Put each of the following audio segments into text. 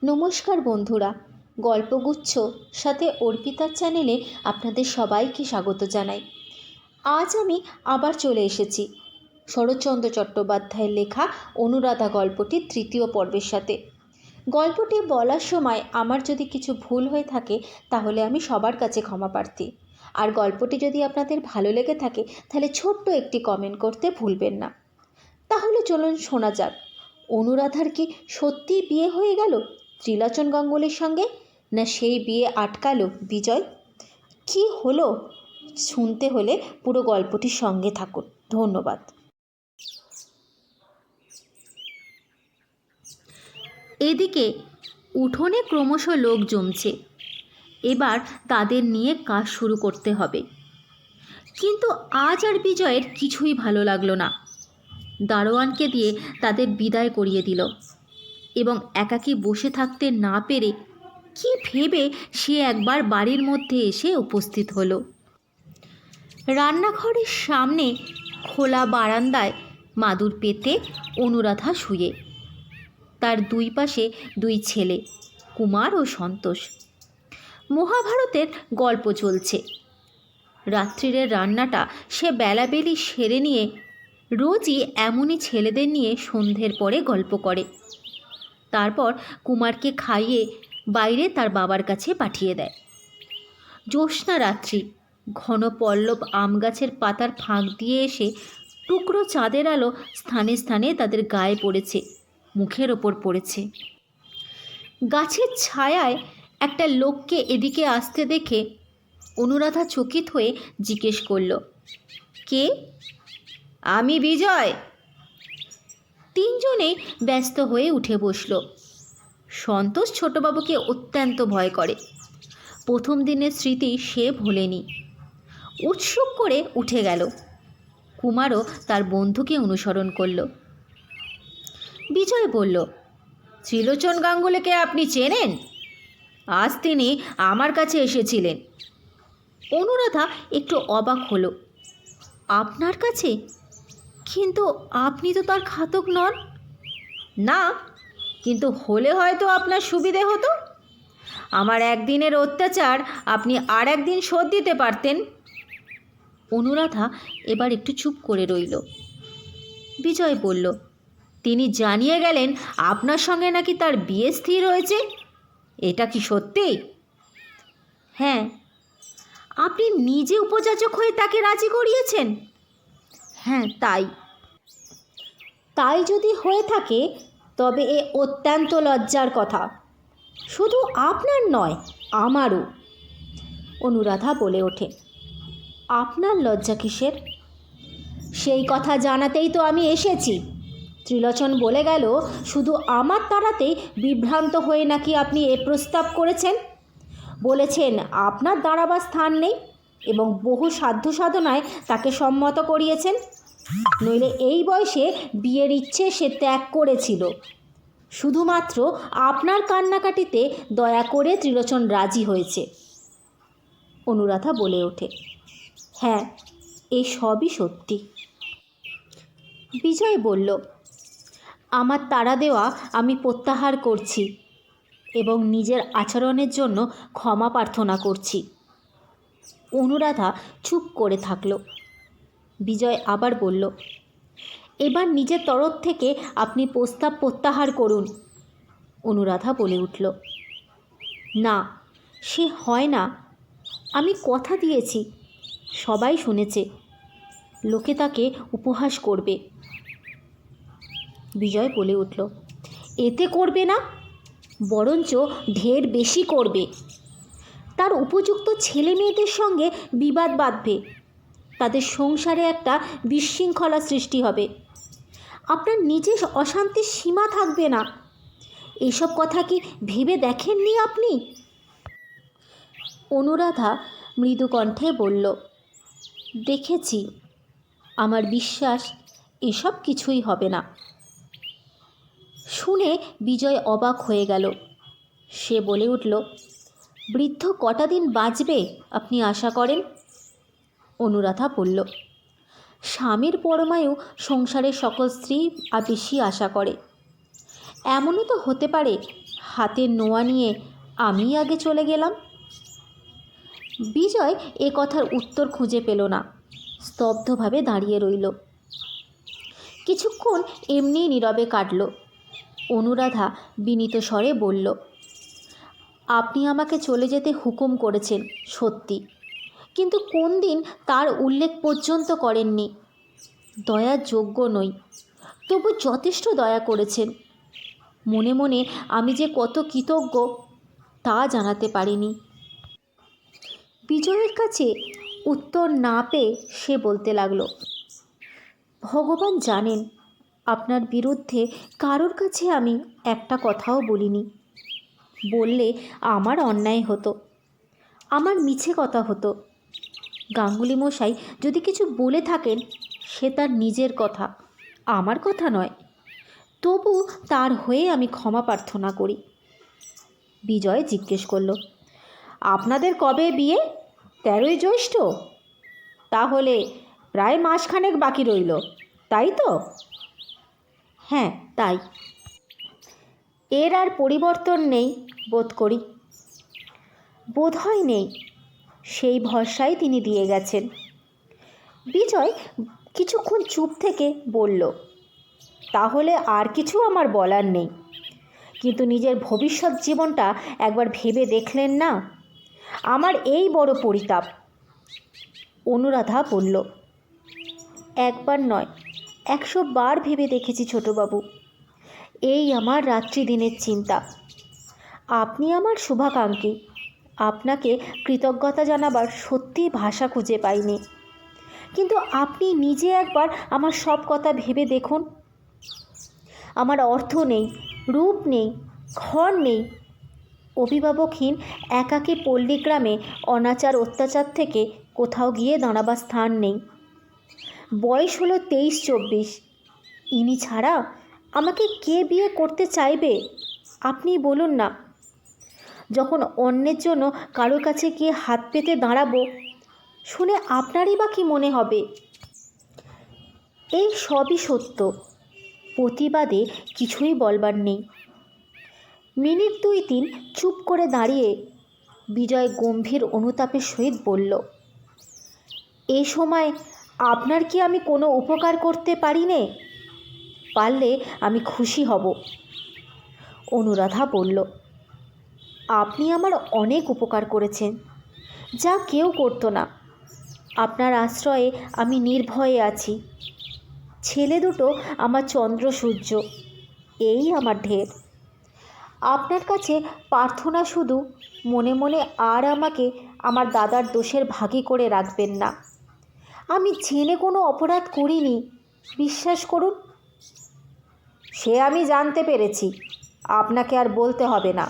নমস্কার বন্ধুরা, গল্পগুচ্ছ সাথে অর্পিতার চ্যানেলে আপনাদের সবাইকে স্বাগত জানাই। আজ আমি আবার চলে এসেছি শরৎচন্দ্র চট্টোপাধ্যায়ের লেখা অনুরাধা গল্পটির তৃতীয় পর্বের সাথে। গল্পটি বলার সময় আমার যদি কিছু ভুল হয়ে থাকে তাহলে আমি সবার কাছে ক্ষমা প্রার্থী। আর গল্পটি যদি আপনাদের ভালো লেগে থাকে তাহলে ছোট্ট একটি কমেন্ট করতে ভুলবেন না। তাহলে চলুন শোনা যাক, অনুরাধার কি সত্যিই বিয়ে হয়ে গেল ত্রিলোচন গাঙ্গুলির সঙ্গে, না সেই বিয়ে আটকালো বিজয়? কি হলো শুনতে হলে পুরো গল্পটির সঙ্গে থাকুন। ধন্যবাদ। এদিকে উঠোনে ক্রমশ লোক জমছে। এবার তাদের নিয়ে কাজ শুরু করতে হবে। কিন্তু আজ আর বিজয়ের কিছুই ভালো লাগলো না। দারোয়ানকে দিয়ে তাদের বিদায় করিয়ে দিল এবং একাকী বসে থাকতে না পেরে কি ভেবে সে একবার বাড়ির মধ্যে এসে উপস্থিত হলো। রান্নাঘরের সামনে খোলা বারান্দায় মাদুর পেতে অনুরাধা শুয়ে, তার দুই পাশে দুই ছেলে কুমার ও সন্তোষ। মহাভারতের গল্প চলছে। রাত্রিরের রান্নাটা সে বেলাবেলি সেরে নিয়ে রোজই এমনই ছেলেদের নিয়ে সন্ধ্যের পরে গল্প করে। তারপর কুমারকে খাইয়ে বাইরে তার বাবার কাছে পাঠিয়ে দেয়। জ্যোৎস্না রাত্রি, ঘন পল্লব আম গাছের পাতার ফাঁক দিয়ে এসে টুকরো চাঁদের আলো স্থানে স্থানে তাদের গায়ে পড়েছে, মুখের ওপর পড়েছে। গাছের ছায়ায় একটা লোককে এদিকে আসতে দেখে অনুরাধা চকিত হয়ে জিজ্ঞেস করল, কে? আমি বিজয়। তিনজনেই ব্যস্ত হয়ে উঠে বসল। সন্তোষ ছোটবাবুকে অত্যন্ত ভয় করে। প্রথম দিনের স্মৃতি সে ভোলেনি। উৎসুক করে উঠে গেল। কুমারও তার বন্ধুকে অনুসরণ করল। বিজয় বলল, ত্রিলোচন গাঙ্গুলিকে আপনি চেনেন? আজ তিনি আমার কাছে এসেছিলেন। অনুরাধা একটু অবাক হলো। আপনার কাছে? কিন্তু আপনি তো তার ঘাতক নন। না, কিন্তু হলে হয়তো আপনার সুবিধে হতো। আমার একদিনের অত্যাচার আপনি আর একদিন শোধ দিতে পারতেন। অনুরাধা এবার একটু চুপ করে রইল। বিজয় বলল, তিনি জানিয়ে গেলেন আপনার সঙ্গে নাকি তার বিয়ে স্থির হয়েছে। এটা কি সত্যি? হ্যাঁ। আপনি নিজে উপযাচক হয়ে তাকে রাজি করিয়েছেন? হ্যাঁ, তাই যদি হয়ে থাকে তবে এ অত্যন্ত লজ্জার কথা। শুধু আপনার নয়, আমারও। অনুরাধা বলে ওঠে, আপনার লজ্জা কিসের? সেই কথা জানাতেই তো আমি এসেছি। ত্রিলোচন বলে গেল শুধু আমার তাড়াতেই বিভ্রান্ত হয়ে নাকি আপনি এ প্রস্তাব করেছেন। বলেছেন আপনার দাঁড়াবার স্থান নেই এবং বহু সাধ্য সাধনায় তাকে সম্মত করিয়েছেন। নইলে এই বয়সে বিয়ের ইচ্ছে সে ত্যাগ করেছিল। শুধুমাত্র আপনার কান্নাকাটিতে দয়া করে ত্রিলোচন রাজি হয়েছে। অনুরাধা বলে ওঠে, হ্যাঁ, এই সবই সত্যি। বিজয় বলল, আমার তাড়া দেওয়া আমি প্রত্যাহার করছি এবং নিজের আচরণের জন্য ক্ষমা প্রার্থনা করছি। অনুরাধা চুপ করে থাকল। বিজয় আবার বলল, এবার নিজের তরফ থেকে আপনি প্রস্তাব প্রত্যাহার করুন। অনুরাধা বলে উঠল, না, সে হয় না। আমি কথা দিয়েছি, সবাই শুনেছে, লোকে তাকে উপহাস করবে। বিজয় বলে উঠল, এতে করবে না, বরঞ্চ ঢের বেশি করবে। তার উপযুক্ত ছেলে মেয়েদের সঙ্গে বিবাদ বাঁধবে, তাদের সংসারে একটা বিশৃঙ্খলা সৃষ্টি হবে। আপনার নিজের অশান্তির সীমা থাকবে না। এসব কথা কি ভেবে দেখেননি আপনি? অনুরাধা মৃদু কণ্ঠে বলল, দেখেছি। আমার বিশ্বাস এসব কিছুই হবে না। শুনে বিজয় অবাক হয়ে গেল। সে বলে উঠল, বৃদ্ধ কটা দিন বাঁচবে আপনি আশা করেন? অনুরাধা বলল, স্বামীর পরমায়ু সংসারের সকল স্ত্রী আর বেশি আশা করে। এমনও তো হতে পারে হাতের নোয়া নিয়ে আমিই আগে চলে গেলাম। বিজয় এ কথার উত্তর খুঁজে পেল না, স্তব্ধভাবে দাঁড়িয়ে রইল। কিছুক্ষণ এমনিই নীরবে কাটল। অনুরাধা বিনীত স্বরে বলল, আপনি আমাকে চলে যেতে হুকুম করেছেন সত্যি, কিন্তু কোন দিন তার উল্লেখ পর্যন্ত করেননি। দয়ার যোগ্য নই, তবু যথেষ্ট দয়া করেছেন। মনে মনে আমি যে কত কৃতজ্ঞ তা জানাতে পারিনি। বিজয়ের কাছে উত্তর না পেয়ে সে বলতে লাগলো, ভগবান জানেন আপনার বিরুদ্ধে কারোর কাছে আমি একটা কথাও বলিনি। বললে আমার অন্যায় হতো, আমার মিছে কথা হতো। গাঙ্গুলি মশাই যদি কিছু বলে থাকেন সে তার নিজের কথা, আমার কথা নয়। তবু তার হয়ে আমি ক্ষমা প্রার্থনা করি। বিজয় জিজ্ঞেস করল, আপনাদের কবে বিয়ে? 13ই জ্যৈষ্ঠ? তাহলে প্রায় মাসখানেক বাকি রইল, তাই তো? হ্যাঁ তাই। এর আর পরিবর্তন নেই বোধ করি। বোধহয় নেই, সেই ভরসাই তিনি দিয়ে গেছেন। বিজয় কিছুক্ষণ চুপ থেকে বলল, তাহলে আর কিছু আমার বলার নেই, কিন্তু নিজের ভবিষ্যৎ জীবনটা একবার ভেবে দেখলেন না? আমার এই বড় পরিতাপ। অনুরাধা বলল, একবার নয় 100 বার ভেবে দেখেছি ছোটবাবু। এই আমার রাত্রি দিনের চিন্তা। আপনি আমার শুভাকাঙ্ক্ষী, আপনাকে কৃতজ্ঞতা জানাবার সত্যিই ভাষা খুঁজে পাইনি। কিন্তু আপনি নিজে একবার আমার সব কথা ভেবে দেখুন। আমার অর্থ নেই, রূপ নেই, ঘর নেই। অভিভাবকহীন একাকী পল্লীগ্রামে অনাচার অত্যাচার থেকে কোথাও গিয়ে দাঁড়াবার স্থান নেই। বয়স হলো 23-24। ইনি ছাড়া আমাকে কে বিয়ে করতে চাইবে আপনি বলুন না। যখন অন্যের জন্য কারোর কাছে গিয়ে হাত পেতে দাঁড়াবো, শুনে আপনারই বা কী মনে হবে? এই সবই সত্য, প্রতিবাদে কিছুই বলবার নেই। মিনিট 2-3 চুপ করে দাঁড়িয়ে বিজয় গম্ভীর অনুতাপের সহিত বলল, এই সময় আপনার কি আমি কোনো উপকার করতে পারি নে? পারলে আমি খুশি হব। অনুরাধা বলল, আপনি আমার অনেক উপকার করেছেন, যা কেউ করতো না। আপনার আশ্রয়ে আমি নির্ভয়ে আছি। ছেলে দুটো আমার চন্দ্র সূর্য, এই আমার ঢের। আপনার কাছে প্রার্থনা শুধু মনে মনে আর আমাকে আমার দাদার দোষের ভাগী করে রাখবেন না। আমি জেনে কোনো অপরাধ করিনি, বিশ্বাস করুন। সে আমি জানতে পেরেছি, আপনাকে আর বলতে হবে না।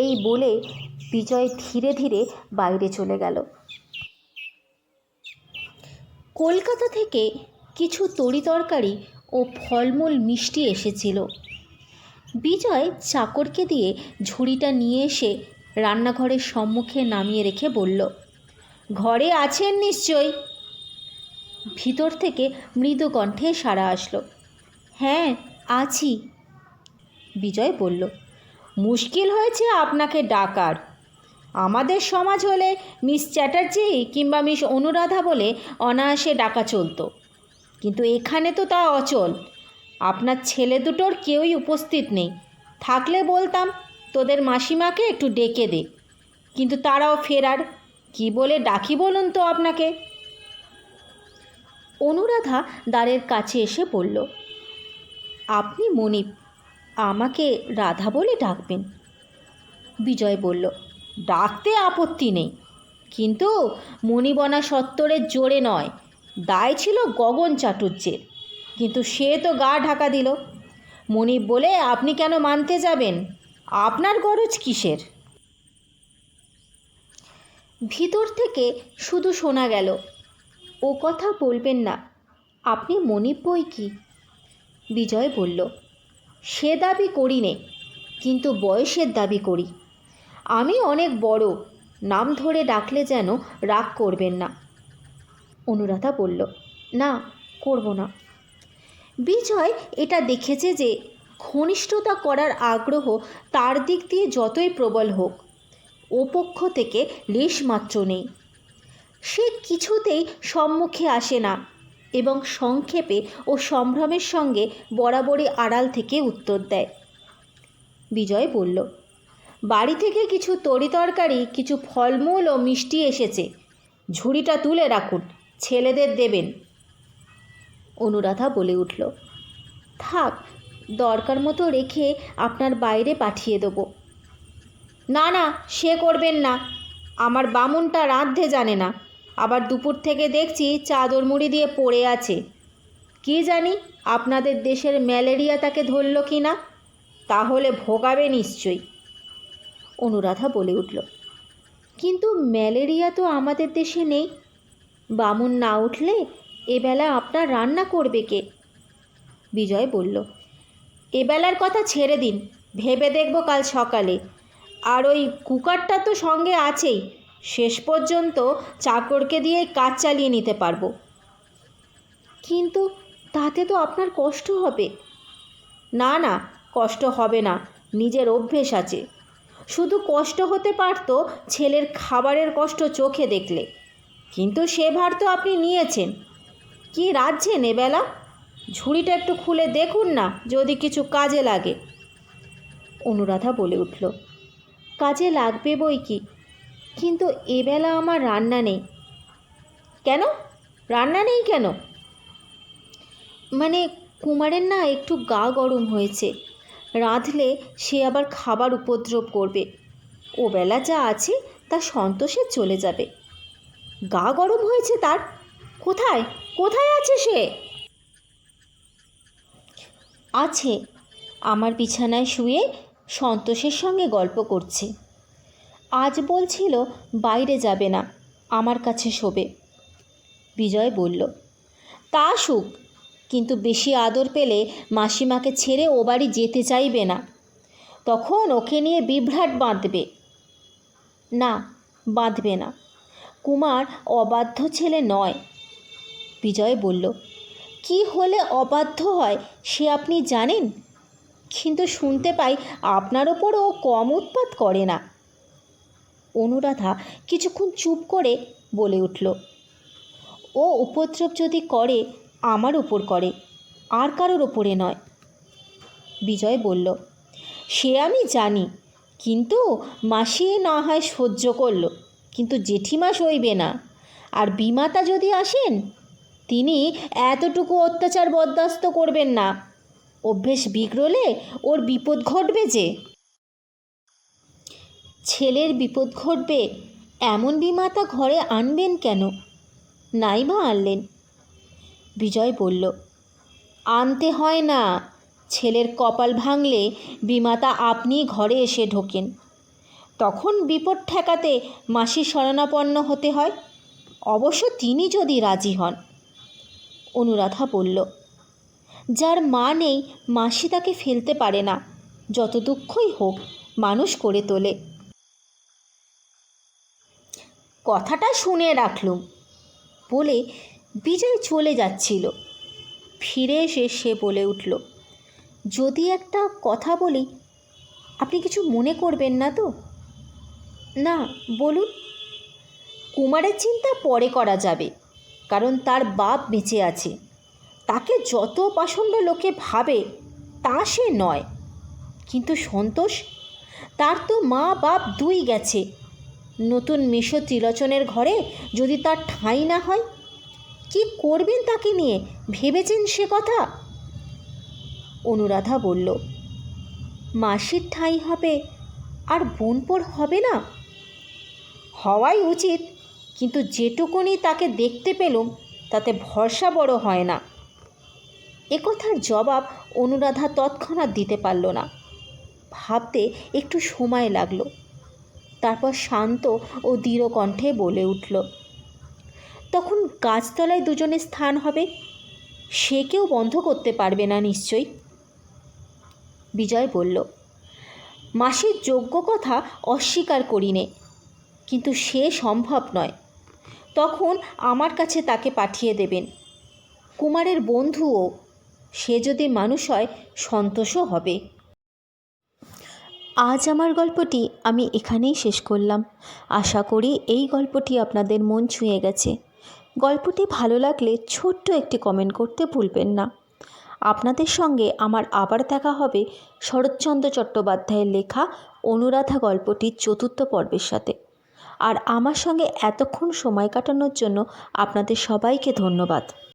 এই বলে বিজয় ধীরে ধীরে বাইরে চলে গেল। কলকাতা থেকে কিছু তরিতরকারি ও ফলমূল মিষ্টি এসেছিল। বিজয় চাকরকে দিয়ে ঝুড়িটা নিয়ে এসে রান্নাঘরের সম্মুখে নামিয়ে রেখে বলল, ঘরে আছেন নিশ্চয়ই? ভিতর থেকে মৃদু কণ্ঠে সাড়া আসলো, হ্যাঁ আছি। বিজয় বলল, মুশকিল হয়েছে আপনাকে ডাকার। আমাদের সমাজ হলে মিস চ্যাটার্জি কিংবা মিস অনুরাধা বলে অনায়াসে ডাকা চলতো, কিন্তু এখানে তো তা অচল। আপনার ছেলে দুটোর কেউই উপস্থিত নেই। থাকলে বলতাম তোদের মাসিমাকে একটু ডেকে দে, কিন্তু তারাও ফেরার। কি বলে ডাকি বলুন তো আপনাকে? অনুরাধা দ্বারের কাছে এসে বলল, আপনি মনিব, আমাকে রাধা বলে ডাকবেন। বিজয় বলল, ডাকতে আপত্তি নেই, কিন্তু মণিবনা সত্তরের জোরে নয়। দায় ছিল গগন চাটুর্যের, কিন্তু সে তো গা ঢাকা দিল। মনিব বলে আপনি কেন মানতে যাবেন? আপনার গরজ কিসের? ভিতর থেকে শুধু শোনা গেল, ও কথা বলবেন না, আপনি মনিব বই কি। বিজয় বলল, সে দাবি করি নে, কিন্তু বয়সের দাবি করি। আমি অনেক বড়, নাম ধরে ডাকলে যেন রাগ করবেন না। অনুরাধা বলল, না করব না। বিজয় এটা দেখেছে যে ঘনিষ্ঠতা করার আগ্রহ তার দিক দিয়ে যতই প্রবল হোক, ও পক্ষ থেকে লেশমাত্র নেই। সে কিছুতেই সম্মুখে আসে না এবং সংক্ষেপে ও সম্ভ্রমের সঙ্গে বরাবরই আড়াল থেকে উত্তর দেয়। বিজয় বলল, বাড়ি থেকে কিছু তরিতরকারি, কিছু ফলমূল ও মিষ্টি এসেছে, ঝুড়িটা তুলে রাখুন, ছেলেদের দেবেন। অনুরাধা বলে উঠল, থাক, দরকার মতো রেখে আপনার বাইরে পাঠিয়ে দেবো। না না, সে করবেন না, আমার বামুনটা রাঁধতে জানে না, আবার দুপুর থেকে দেখছি চাদর মুড়ি দিয়ে পড়ে আছে। কি জানি আপনাদের দেশের ম্যালেরিয়া তাকে ধরল কি না, তাহলে ভোগাবে নিশ্চয়ই। অনুরাধা বলে উঠল, কিন্তু ম্যালেরিয়া তো আমাদের দেশে নেই। বামুন না উঠলে এবেলা আপনার রান্না করবে কে? বিজয় বলল, এবেলার কথা ছেড়ে দিন, ভেবে দেখব কাল সকালে। আর ওই কুকারটা তো সঙ্গে আছেই, শেষ পর্যন্ত চাকরকে দিয়ে কাজ চালিয়ে নিতে পারবো। কিন্তু তাতে তো আপনার কষ্ট হবে। না না, কষ্ট হবে না, নিজের অভ্যেস আছে। শুধু কষ্ট হতে পারত ছেলের খাবারের কষ্ট চোখে দেখলে, কিন্তু সে ভার তো আপনি নিয়েছেন। কি রাঁধছেন এবেলা? ঝুড়িটা একটু খুলে দেখুন না, যদি কিছু কাজে লাগে। অনুরাধা বলে উঠল, কাজে লাগবে বই কি, কিন্তু এবেলা আমার রান্না নেই। কেন রান্না নেই কেন? মানে কুমারের না একটু গা গরম হয়েছে, রাঁধলে সে আবার খাবার উপদ্রব করবে। ও বেলা যা আছে তা সন্তোষে চলে যাবে। গা গরম হয়েছে তার? কোথায় কোথায় আছে সে? আছে, আমার বিছানায় শুয়ে সন্তোষের সঙ্গে গল্প করছে। আজ বলছিল বাইরে যাবে না, আমার কাছে শোবে। বিজয় বলল, তা সুখ, কিন্তু বেশি আদর পেলে মাসিমাকে ছেড়ে ও বাড়ি যেতে চাইবে না, তখন ওকে নিয়ে বিভ্রাট বাঁধবে। না, বাঁধবে না, কুমার অবাধ্য ছেলে নয়। বিজয় বলল, কি হলে অবাধ্য হয় সে আপনি জানেন? কিন্তু শুনতে পাই আপনার ওপর ও কম উৎপাত করে না। অনুরাধা কিছুক্ষণ চুপ করে বলে উঠল, ও উপদ্রব যদি করে আমার উপর করে, আর কারোর ওপরে নয়। বিজয় বলল, সে আমি জানি, কিন্তু মাসি না হয় সহ্য করল, কিন্তু জেঠিমা সইবে না। আর বিমাতা যদি আসেন, তিনি এতটুকু অত্যাচার বরদাস্ত করবেন না। অভ্যেস বিগড়লে ওর বিপদ ঘটবে যে। ছেলের বিপদ ঘটবে এমন বিমাতা ঘরে আনবেন কেন? নাই বা আনলেন। বিজয় বলল, আনতে হয় না, ছেলের কপাল ভাঙলে বিমাতা আপনি ঘরে এসে ঢোকেন, তখন বিপদ ঠেকাতে মাসি শরণাপন্ন হতে হয়, অবশ্য তিনি যদি রাজি হন। অনুরাধা বলল, যার মা নেই মাসি তাকে ফেলতে পারে না, যত দুঃখই হোক মানুষ করে তোলে। কথাটা শুনে রাখলুম বলে বিজয় চলে যাচ্ছিল। ফিরে এসে সে বলে উঠল, যদি একটা কথা বলি, আপনি কিছু মনে করবেন না তো? না, বলুন। কুমারের চিন্তা পরে করা যাবে, কারণ তার বাপ বেঁচে আছে। তাকে যত পাষণ্ড লোকে ভাবে তা সে নয়। কিন্তু সন্তোষ, তার তো মা বাপ দুই গেছে। নতুন মেশো ত্রিলোচনের ঘরে যদি তার ঠাঁই না হয়, কি করবেন তাকে নিয়ে ভেবেছেন সে কথা? অনুরাধা বলল, মাসির ঠাঁই হবে আর বোনপোর হবে না? হওয়াই উচিত, কিন্তু যেটুকুনি তাকে দেখতে পেলুম তাতে ভরসা বড় হয় না। একথার জবাব অনুরাধা তৎক্ষণাৎ দিতে পারল না, ভাবতে একটু সময় লাগলো। তারপর শান্ত ও দৃঢ় কণ্ঠে বলে উঠল, তখন গাছতলায় দুজনের স্থান হবে, সে কেউ বন্ধ করতে পারবে না নিশ্চয়ই। বিজয় বলল, মাসির যোগ্য কথা অস্বীকার করি নে, কিন্তু সে সম্ভব নয়। তখন আমার কাছে তাকে পাঠিয়ে দেবেন। কুমারের বন্ধুও, সে যদি মানুষ হয় সন্তোষও হবে। আজ আমার গল্পটি আমি এখানেই শেষ করলাম। আশা করি এই গল্পটি আপনাদের মন ছুঁয়ে গেছে। গল্পটি ভালো লাগলে ছোট্ট একটি কমেন্ট করতে ভুলবেন না। আপনাদের সঙ্গে আমার আবার দেখা হবে শরৎচন্দ্র চট্টোপাধ্যায়ের লেখা অনুরাধা গল্পটির 4র্থ পর্বের সাথে। আর আমার সঙ্গে এতক্ষণ সময় কাটানোর জন্য আপনাদের সবাইকে ধন্যবাদ।